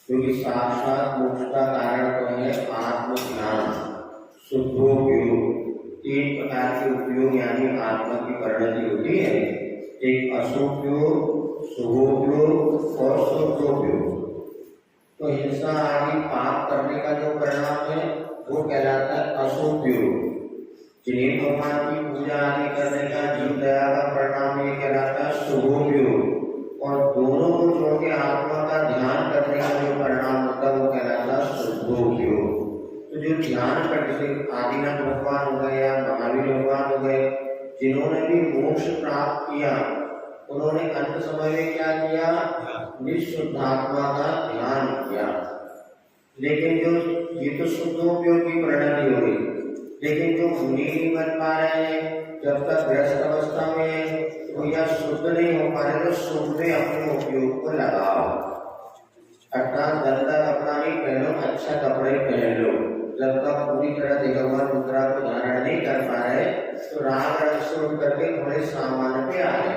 क्योंकि साक्षात मोक्ष का कारण तो है आत्मज्ञान, शुद्धोपयोग। तीन प्रकार के उपयोग यानी आत्मा की परिणति होती है, एक अशुभयोग, शुभोपयोग और शुद्धोपयोग। तो हिंसा आदि पाप करने का जो परिणाम है वो कहलाता है अशुभयोग। जिन्हें भगवान की पूजा आदि करने का जीव दया का परिणाम ये कहलाता है शुभोपयोग। और दोनों को छोड़ के आत्मा का ध्यान करने का जो परिणाम होता है वो कहलाता है शुद्धोपयोग। तो जो ध्यान करने से आदिनाथ भगवान हो गए या महावीर भगवान हो गए, जिन्होंने भी मोक्ष प्राप्त किया, उन्होंने अंत समय में क्या किया? निःशुद्धात्मा का ध्यान किया। लेकिन जो ये तो शुद्धोपयोग की परिणति हो गई, लेकिन जो मुनि नहीं बन पा रहे हैं, जब तक गृहस्थ अवस्था में है तो या शुद्ध नहीं हो पा रहे, तो शुद्ध में अपने उपयोग को लगाओ। अर्थात गंदा कपड़ा नहीं पहनो, अच्छा कपड़े पहन लो। जब तक पूरी तरह दिगंबर मुद्रा को धारण नहीं कर पा रहे तो राग रंग से उठ करके थोड़े सामान्य पे आ रहे।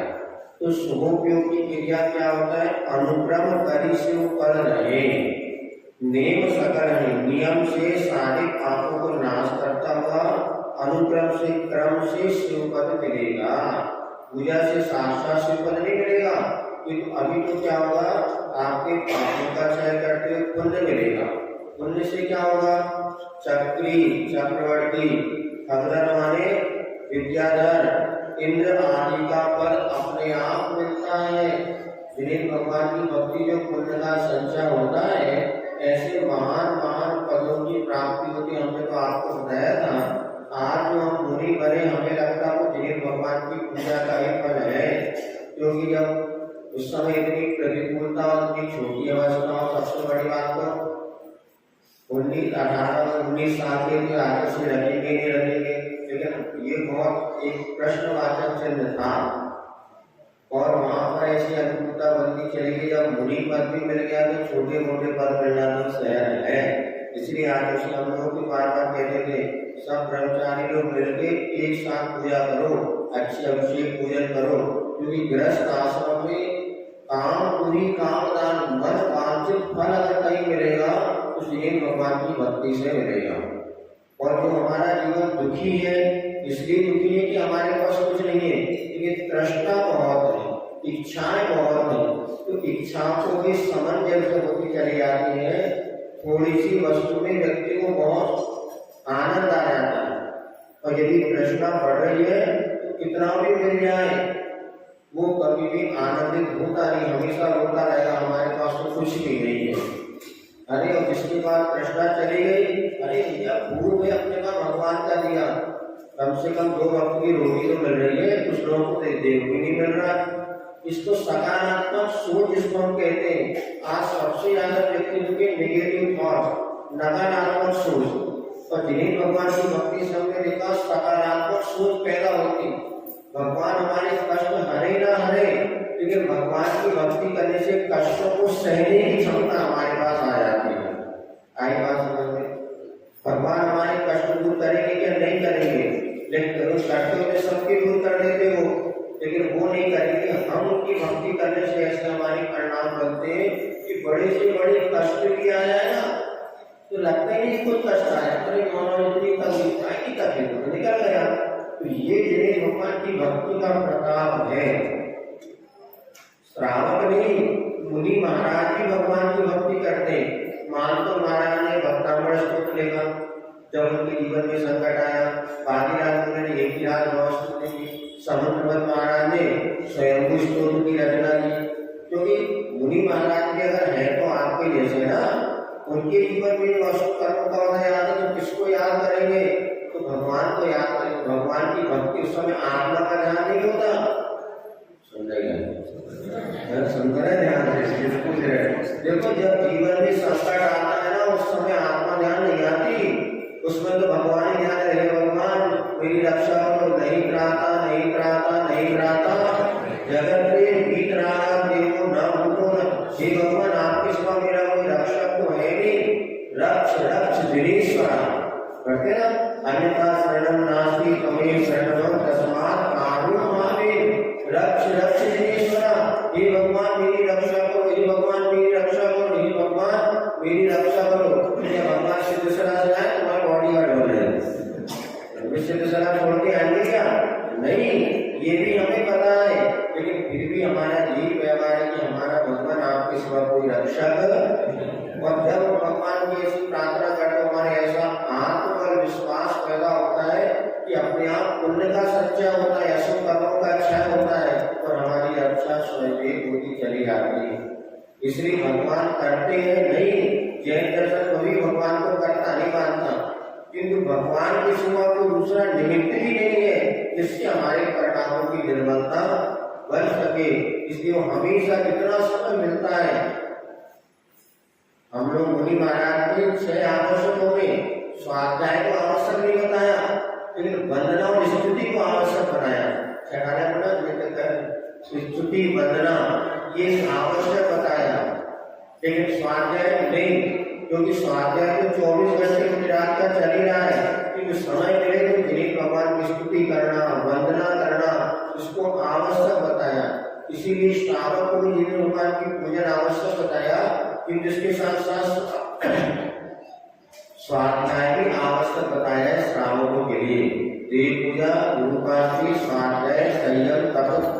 तो शुभोपयोग की क्रिया क्या होता है? अनुक्रम करी से ऊपर रहे, नेम सकल है, नियम से सारे पापों को नाश करता हुआ अनुक्रम से क्रम से शिवपद मिलेगा। पूजा से साक्षात शिवपद नहीं मिलेगा, क्योंकि अभी तो क्या होगा? आपके पापों का क्षय करते हुए पुण्य मिलेगा। पुण्य से क्या होगा? चक्री, चक्रवर्ती, खगधर माने विद्याधर, इंद्र आदि का पद अपने आप मिलता है। जिन्हें भगवान की भक्ति जो पुण्य का संचय होता है, ऐसे महान महान पदों की प्राप्ति होती। हमने तो आपको बताया था। आज जो हम मुनि बने, हमें लगता वो जिन्हें भगवान की पूजा का ही फल है, क्योंकि जब उस समय इतनी प्रतिकूलता और इतनी छोटी अवस्था और सबसे बड़ी बात तो 19 साल के लिए आगे से रखेंगे नहीं रखेंगे, लेकिन ये बहुत एक प्रश्नवाचक चिन्ह था। और वहां पर ऐसी अद्भुतता बनती चली गई, जब मुनि पद भी मिल गया तो छोटे मोटे पद मिलना तो सहज है। इसलिए आज उसी हम लोगों की बार बार कहते थे, सब ब्रह्मचारी लोग मिलकर एक साथ पूजा करो, अच्छे अभिषेक पूजन करो, क्योंकि गृहस्थ आश्रम में काम पूरी कामदान मन वांछित फल अगर कहीं मिलेगा तो श्री भगवान की भक्ति से मिलेगा। और जो हमारा जीवन दुखी है, इसलिए दुखी है कि हमारे पास कुछ नहीं है, लेकिन तृष्णा बहुत है, इच्छाएं बहुत है, तो इच्छाओं को भी सामंजस्य होती चली जाती है। थोड़ी सी वस्तु में व्यक्ति को बहुत आनंद आ जाता है, और यदि तृष्णा बढ़ रही है तो कितना भी मिल जाए वो कभी भी आनंदित होता नहीं, हमेशा रोता रहेगा हमारे पास तो कुछ भी नहीं है। अरे और जिसके पास तृष्णा चली गई, अरे भैया पूर्व में अपने का भगवान का दिया, कम से कम 2 वक्त की रोटी तो मिल रही है, कुछ लोगों को देव भी नहीं मिल रहा। इसको सकारात्मक सोच जिसको हम कहते हैं। आज सबसे ज्यादा व्यक्ति के नेगेटिव थॉट, नकारात्मक सोच, और जिन्हें भगवान की भक्ति से हमने देखा सकारात्मक सोच पैदा होती। भगवान हमारे कष्ट हरे ना हरे, लेकिन भगवान की भक्ति करने से कष्टों को सहने की क्षमता हमारे पास आ जाती है। आई बात समझ में? भगवान हमारे कष्ट दूर करेंगे क्या? नहीं करेंगे, लेकिन उस कष्टों में सबके दूर कर देते हो, लेकिन वो नहीं करेंगे। हम उनकी भक्ति करने से ऐसे हमारे परिणाम बनते हैं कि बड़े से बड़े कष्ट भी आ जाए ना तो लगता ही नहीं कोई कष्ट आया, अरे इतनी तकलीफ आई तकलीफ तो निकल गया। तो ये जिन्हें भगवान की भक्ति का प्रताप है। श्रावक नहीं, मुनि महाराज भी भगवान की भक्ति करते हैं। मानतो महाराज ने भक्तामृत स्तोत्र लिखा, जब उनके जीवन में संकट आया, बाजीराज ने एक ही रात स्तोत्र की, समुद्रवत महाराज ने स्वयं स्तोत्र की रचना की। क्योंकि मुनि महाराज के अगर है तो आपके जैसे ना, उनके जीवन में जो अशुभ कर्म का होना याद है तो किसको याद करेंगे? तो भगवान को याद करेंगे। भगवान की भक्ति उस समय आत्मा का ध्यान नहीं होता। सुन रही है? ध्यान देखो, जब जीवन में संकट आता है ना, उस समय आत्मा ध्यान नहीं आती, उसमें तो भगवान ही ध्यान रहे। भगवान मेरी रक्षा करो, नहीं त्राता नहीं त्राता नहीं त्राता, जगत में बीत रहा देखो न भूलो न। हे भगवान, आपके सिवा मेरा कोई रक्षक तो है नहीं, रक्ष रक्ष दिनेश्वरा करते ना, अन्यथा शरणम नास्ति त्वमेव शरणम तस्मात् कारुण्यामेव रक्ष रक्ष दिनेश्वरा। हे भगवान मेरी रक्षा करो, हे भगवान मेरी रक्षा करो, हे भगवान मेरी रक्षा करो। ये भगवान से दूसरा से आए तुम्हारा बॉडी गार्ड हो जाए, से दूसरा छोड़ के आएंगे क्या? नहीं, ये भी हमें पता है, लेकिन फिर भी हमारा यही व्यवहार है कि हमारा भगवान आपके सिवा कोई रक्षक। और जब भगवान की ऐसी प्रार्थना करते हमारे ऐसा आत्मबल विश्वास पैदा होता है कि अपने आप पुण्य का सच्चा होता है, अशुभ कर्मों का अच्छा होता है, और हमारी रक्षा स्वयं होती चली जाती है। इसलिए भगवान करते हैं नहीं, जैन दर्शन कभी भगवान को करता नहीं मानता, किंतु भगवान के सिवा कोई दूसरा निमित्त भी नहीं है जिससे हमारे परिणामों की निर्मलता बन सके। इसलिए वो हमेशा जितना समय मिलता है, हम लोग मुनि महाराज के 6 आवश्यकों में स्वाध्याय को आवश्यक नहीं बताया, लेकिन वंदना और स्तुति को आवश्यक बनाया। स्तुति वंदना ये आवश्यक बताया, लेकिन स्वाध्याय नहीं, क्योंकि स्वाध्याय तो 24 घंटे की रात का चल ही रहा है, क्योंकि समय मिले तो जिन्हें भगवान की स्तुति करना, वंदना करना, इसको आवश्यक बताया। इसीलिए श्रावक को भी जिन्हें भगवान की पूजन आवश्यक बताया, किंतु इसके साथ साथ स्वाध्याय भी आवश्यक बताया है श्रावकों के लिए। देव पूजा, गुरुकाशी, स्वाध्याय, संयम, तप,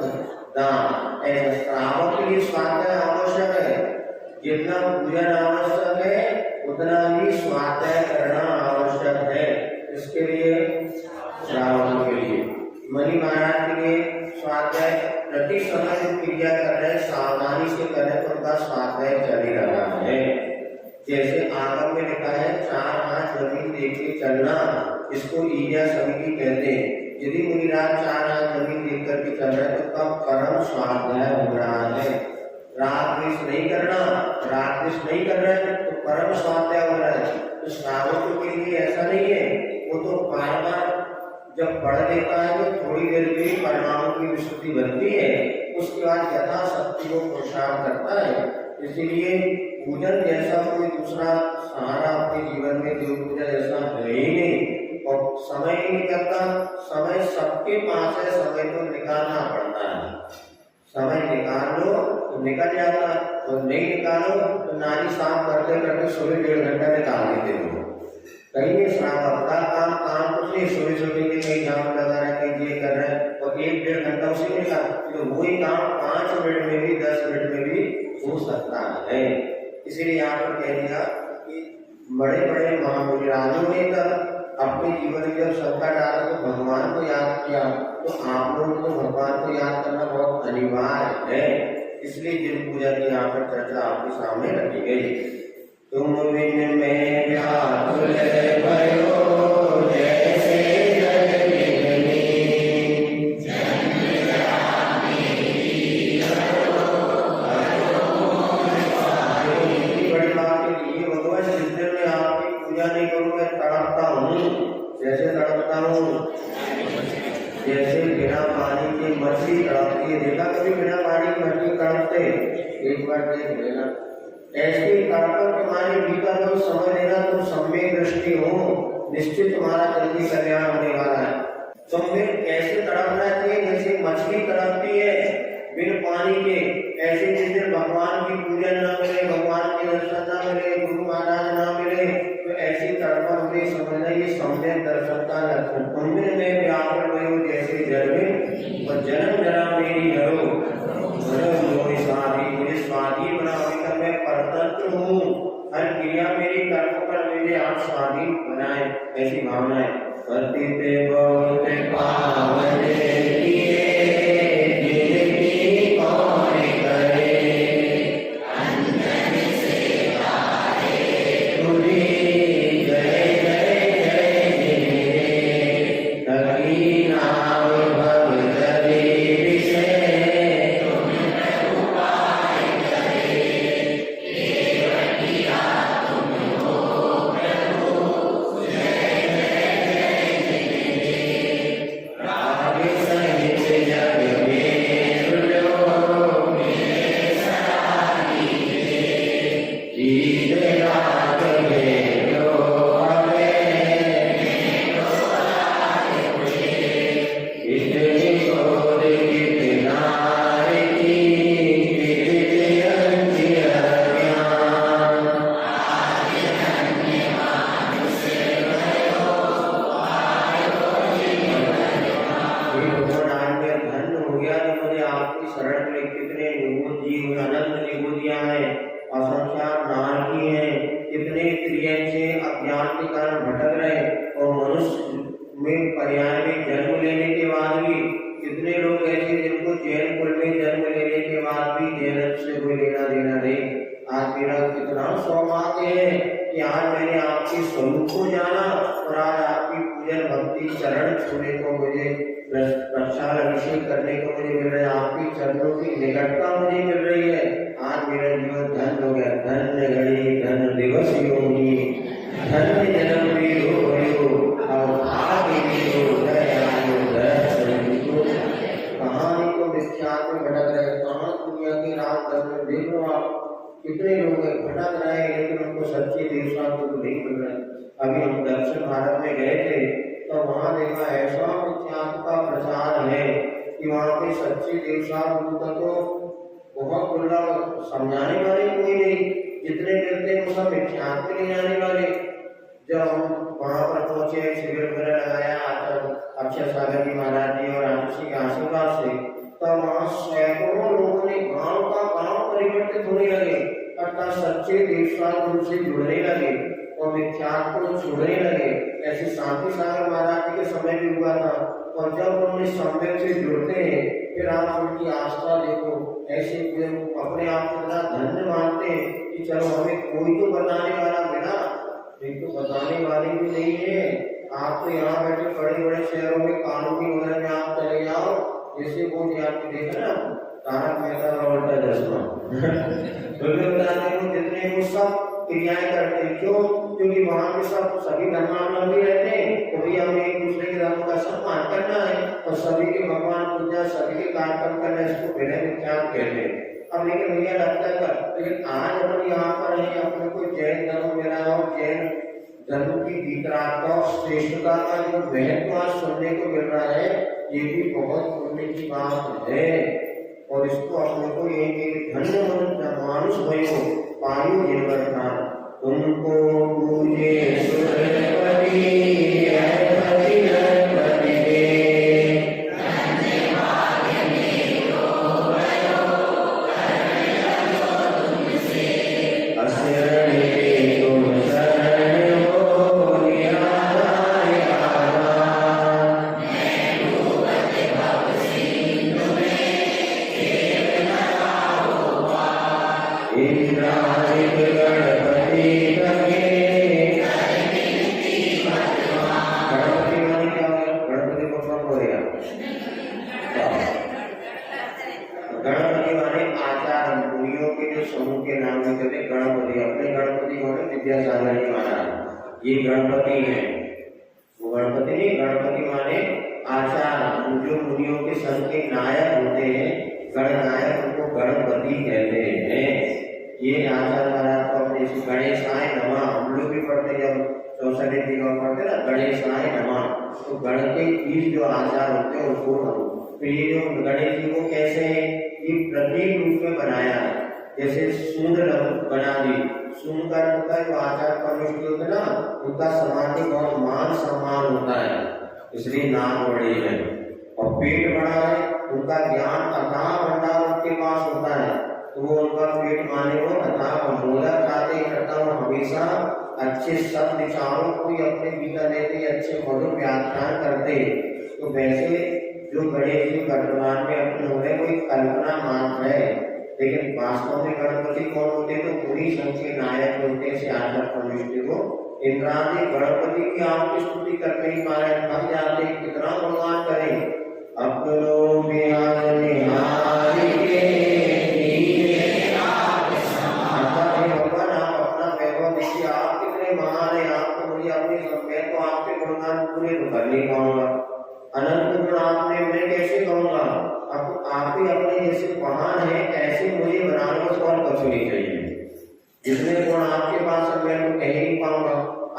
दान, ऐसे श्रावक के लिए स्वाध्याय आवश्यक है। जितना पूजन आवश्यक है उतना ही स्वाध्याय करना आवश्यक है। इसके लिए श्रावकों के लिए, मुनि महाराज के लिए स्वाध्याय प्रति समय क्रिया कर रहे, सावधानी पानी से करें तो उनका स्वाध्याय चल ही रहा है। जैसे आगम में लिखा है 4 हाथ जमीन देख के चलना, इसको ईजा समिति कहते हैं। यदि मुनिराज 4 हाथ जमीन देख करके चल रहे तो उसका परम स्वाध्याय हो रहा है। राग द्वेष नहीं करना, राग द्वेष नहीं कर रहे हैं तो परम स्वाध्याय हो रहा है। तो श्रावकों के लिए ऐसा नहीं है, वो तो बार बार जब पढ़ लेता है तो थोड़ी देर के परिणामों की विशुद्धि बनती है, उसके बाद यथाशक्ति को पुरुषार्थ करता है। इसीलिए पूजन जैसा कोई दूसरा सहारा अपने जीवन में देव पूजा जैसा है ही नहीं, और समय ही निकलता। समय सबके पास है, समय तो निकालना पड़ता है। समय निकाल लो तो निकल जाता, और नहीं निकालो तो नाली साफ करते करते सुबह 1.5 घंटा निकाल देते हो। कहीं नहीं श्रावक का काम कुछ नहीं, सुबह के कहीं जाम लगा रहा है, कहीं ये कर रहा है, और 1-1.5 घंटा उसी में निकाल, तो वही काम 5 मिनट में भी 10 मिनट में भी हो सकता है। इसीलिए यहाँ पर कह दिया कि बड़े बड़े महामुनिराजों ने तब अपने जीवन में जब संकट आया तो भगवान को याद किया, तो आप लोगों को भगवान को याद करना बहुत अनिवार्य है। इसलिए जिन पूजा की यहाँ पर चर्चा आपके सामने रखी गई। तुम बिन में व्याकुल भयो जैसे जैसे तड़पता हूँ, जैसे बिना पानी की मछली तड़पती है। देखा कभी बिना पानी की मछली तड़पते? एक बार देख लेना। ऐसी तड़पन तुम्हारे भीतर हो, समझ लेना तुम सम्यक दृष्टि हो, निश्चित तुम्हारा जल्दी कल्याण होने वाला है। तुम फिर कैसे तड़पना चाहिए? जैसे मछली तड़पती है बिन पानी के, ऐसे जिस दिन भगवान की पूजन न मिले, भगवान के दर्शन न मिले, गुरु महाराज न मिले, तो ऐसी तड़पन होती समझना ये सम्यक दर्शन का लक्षण। तुम में व्याकुल भयो जैसे जल में, और जन्म जरा मेरी हरो स्वाधी, मुझे स्वाधी बनाओ, मैं परतंत्र हूँ, हर क्रिया मेरी कर्म पर मुझे आप स्वाधीन बनाए, ऐसी भावना है। पतिते बहुत पावने करने को मुझे मिल रहा है, आपकी चरणों की निकटता मुझे मिल रही है। आज मेरा जीवन धन हो गया। धन्य घड़ी धन दिवस योगी, धन्य जन्म वीरो भयो, और आगे कहानी को विख्यात में भटक रहे, कहाँ दुनिया की रात में देख लो आप, कितने लोग भटक रहे हैं, लेकिन उनको सच्ची देवता को नहीं मिल रहे। अभी हम दक्षिण भारत में गए थे तो वहाँ देखा ऐसा विख्यात का प्रचार है कि वहाँ पे सच्ची देवता को बहुत दुर्लभ, समझाने वाले कोई नहीं, जितने मिलते हैं वो सब विख्यात के लिए जाने वाले। जब हम वहाँ पर पहुंचे, शिविर वगैरह लगाया अक्षय सागर जी महाराज जी और आशीष के आशीर्वाद से, तो वहाँ सैकड़ों लोगों ने गांव का गांव परिवर्तित होने लगे, अर्थात सच्चे देवता गुरु से जुड़ने लगे और विख्यात को छोड़ने लगे। ऐसे शांति सागर महाराज जी के समय भी हुआ था। और जब उन्होंने सम्यक से जुड़ते हैं फिर आप उनकी आस्था देखो, ऐसे अपने आप को इतना धन्य मानते हैं कि चलो हमें कोई तो बताने वाला मिला, एक तो बताने वाले भी नहीं है। आप तो यहाँ बैठे बड़े बड़े शहरों में कानूनी वगैरह में आप चले जाओ, जैसे वो आपने देखा ना तारक मेहता का उल्टा चश्मा जितने वो सब क्रियाएं करते हैं, क्यों? क्योंकि वहां पे सब सभी धर्मावलंबी रहते हैं, तो भी हमें एक दूसरे के धर्म का सम्मान करना है और सभी के भगवान पूजा, सभी के कार्यक्रम करना, इसको विनय विख्यात कहते हैं। अब लेकिन भैया लगता है, लेकिन आज अपन यहाँ पर है, अपने को जैन धर्म मिला और जैन धर्म की वितरागता और श्रेष्ठता का जो महत्व आज सुनने को मिल रहा है, ये भी बहुत पुण्य की बात है। और इसको अपने को एक धन्य मानुष भयो पायो जीवन उनको पूजे सुरपति अरपति अरपति गणपति माने आचार्य मुनियों के जो समूह के नाम में कहते गणपति। अपने गणपति होने विद्यासागर जी महाराज ये गणपति है, वो गणपति नहीं, गणपति माने आचार्य जो मुनियों के संघ के नायक होते हैं, गणनायक, उनको गणपति कहते हैं। ये आचार्य महाराज को अपने गणेशाय नमः हम लोग भी पढ़ते, जब चौसठे दिनों पढ़ते ना गणेशाय नमः, तो गण के 20 जो आचार्य होते हैं उनको तो ये जो गणेश जी को कैसे ये प्रतीक रूप में बनाया है, जैसे सूंद बना दी। सूंद का होता है जो आचार्य परमेश्वर होते हैं ना, उनका समाज में बहुत मान सम्मान होता है, इसलिए नाम बड़ी है। और पेट बड़ा है, उनका ज्ञान अथाह भंडार उनके पास होता है, तो वो उनका पेट माने वो अथाह मोला खाते करता वो हमेशा अच्छे सब विचारों को अपने भीतर लेते, अच्छे मधुर व्याख्यान करते। तो वैसे जो गणेश जी वर्तमान में अपने हो रहे, कोई कल्पना मात्र है, लेकिन वास्तव में गणपति कौन होते हैं? तो पूरी संघ के नायक होते हैं। आचार्य परमेश्वर को इंद्रादि गणपति की आपकी स्तुति करते ही महाराज थक जाते, कितना भगवान करें। अपनो बिहार निहारी के भगवान आप अपना वैभव देखिए, आप कितने महान है, आपको मुझे अपनी मैं तो आपके गुणगान पूरे तो कर नहीं पाऊंगा, अनंत गुण आपने मैं कैसे कहूंगा, अब आप ही अपने जैसे महान है, ऐसे मुझे बनाने को और कुछ नहीं चाहिए। जितने गुण आपके पास है मैं तो कह ही पाऊंगा।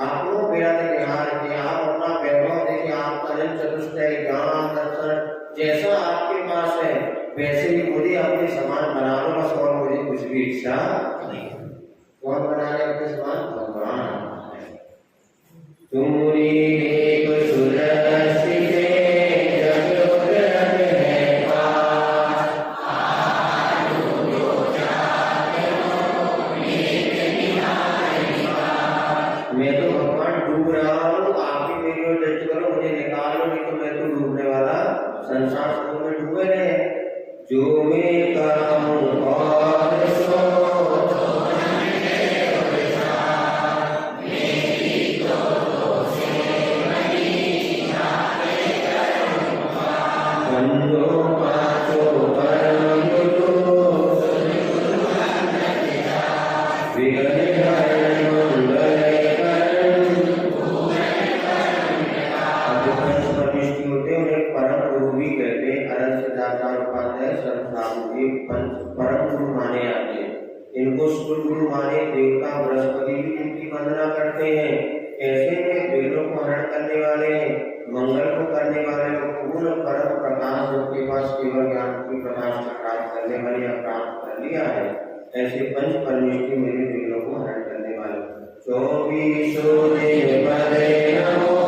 आपको मेरा ध्यान रखिए, आप अपना वैभव देखिए, आप अनंत चतुष्टय ज्ञान दर्शन जैसा आपके पास है, वैसे ही मुझे अपने समान बना लो बस, और मुझे कुछ भी इच्छा नहीं। कौन बना ले अपने समान? भगवान। तुम्हारी एक सुरस्य संसार में डूबे रहे, जो मैं करूं और सो परम गुरु माने जाते हैं। इनको सुर गुरु माने देवता बृहस्पति भी इनकी वंदना करते हैं। ऐसे में वेदों को हरण करने वाले, मंगल को करने वाले, पूर्ण परम प्रकाश उनके पास केवल ज्ञान की प्रकाश का प्राप्त करने वाले या प्राप्त कर लिया है, ऐसे पंच परमेश्वरी मेरे वेदों को हरण करने वाले 24 दिन पदे नमो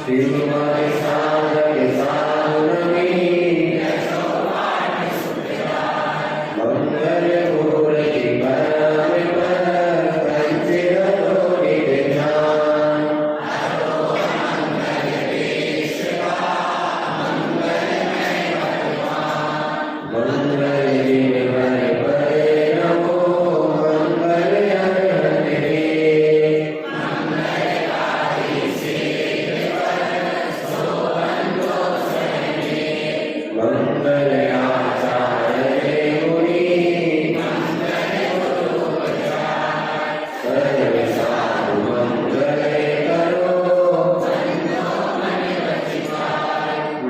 शिव मंगलाचार्य मुनि सर्व साधु मंगल करो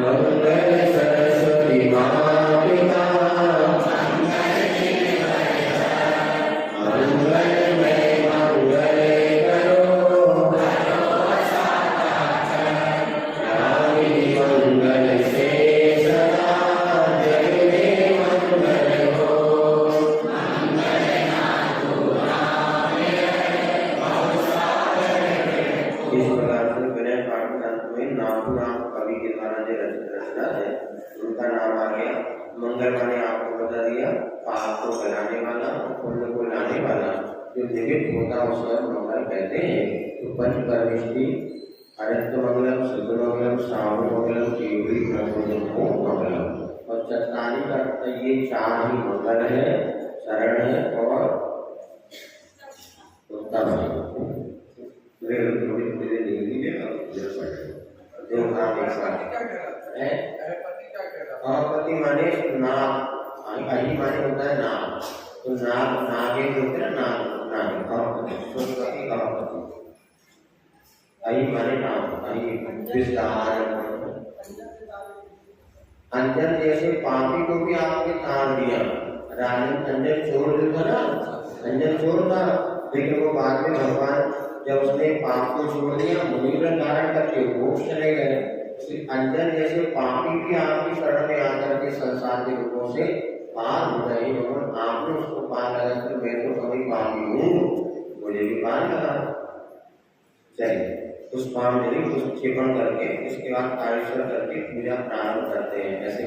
मंगल सरस्वती माता पिता मंगल में मंगल करो नामी मंगल से सदा जग में मंगल हो इस प्रकार से विनय पाठ ग्रंथ में नाथुराम कवि के द्वारा जो रचना है उनका नाम आ गया। मंगल माने आपको बता दिया पाप को गलाने वाला पुण्य को लाने वाला जो निमित्त होता है उसको मंगल कहते हैं। तो पंच परमेष्टि अनंत मंगलम शुद्ध मंगलम श्रावण मंगलम केवली ब्रह्मो मंगलम और चट्टानी का ये चार ही मंगल है शरण है और उत्तम है। थोड़ी थोड़ी नींद लेगा जो काम एक साथ है। पति माने नाग आई माने होता है नाग तो नाग नागे होते हैं नाग नाग सरस्वती कहापति आई माने नाग आई विस्तार अंजन जैसे पापी को भी आपने तार दिया। राजन अंजन चोर जो था ना अंजन चोर था लेकिन वो बाद में भगवान जब उसने पाप को छोड़ दिया मुनि का धारण करके मोक्ष चले गए। अंजन जैसे पापी भी आपकी शरण में आकर के संसार के रूपों से पार हो गए और आपने उसको पार लगा कर मैं तो कभी पापी हूँ मुझे भी पार लगा। चलिए पुष्पांजलि पुष्प क्षेपण करके उसके बाद कार्यक्रम करके पूजा प्रारंभ करते हैं। ऐसे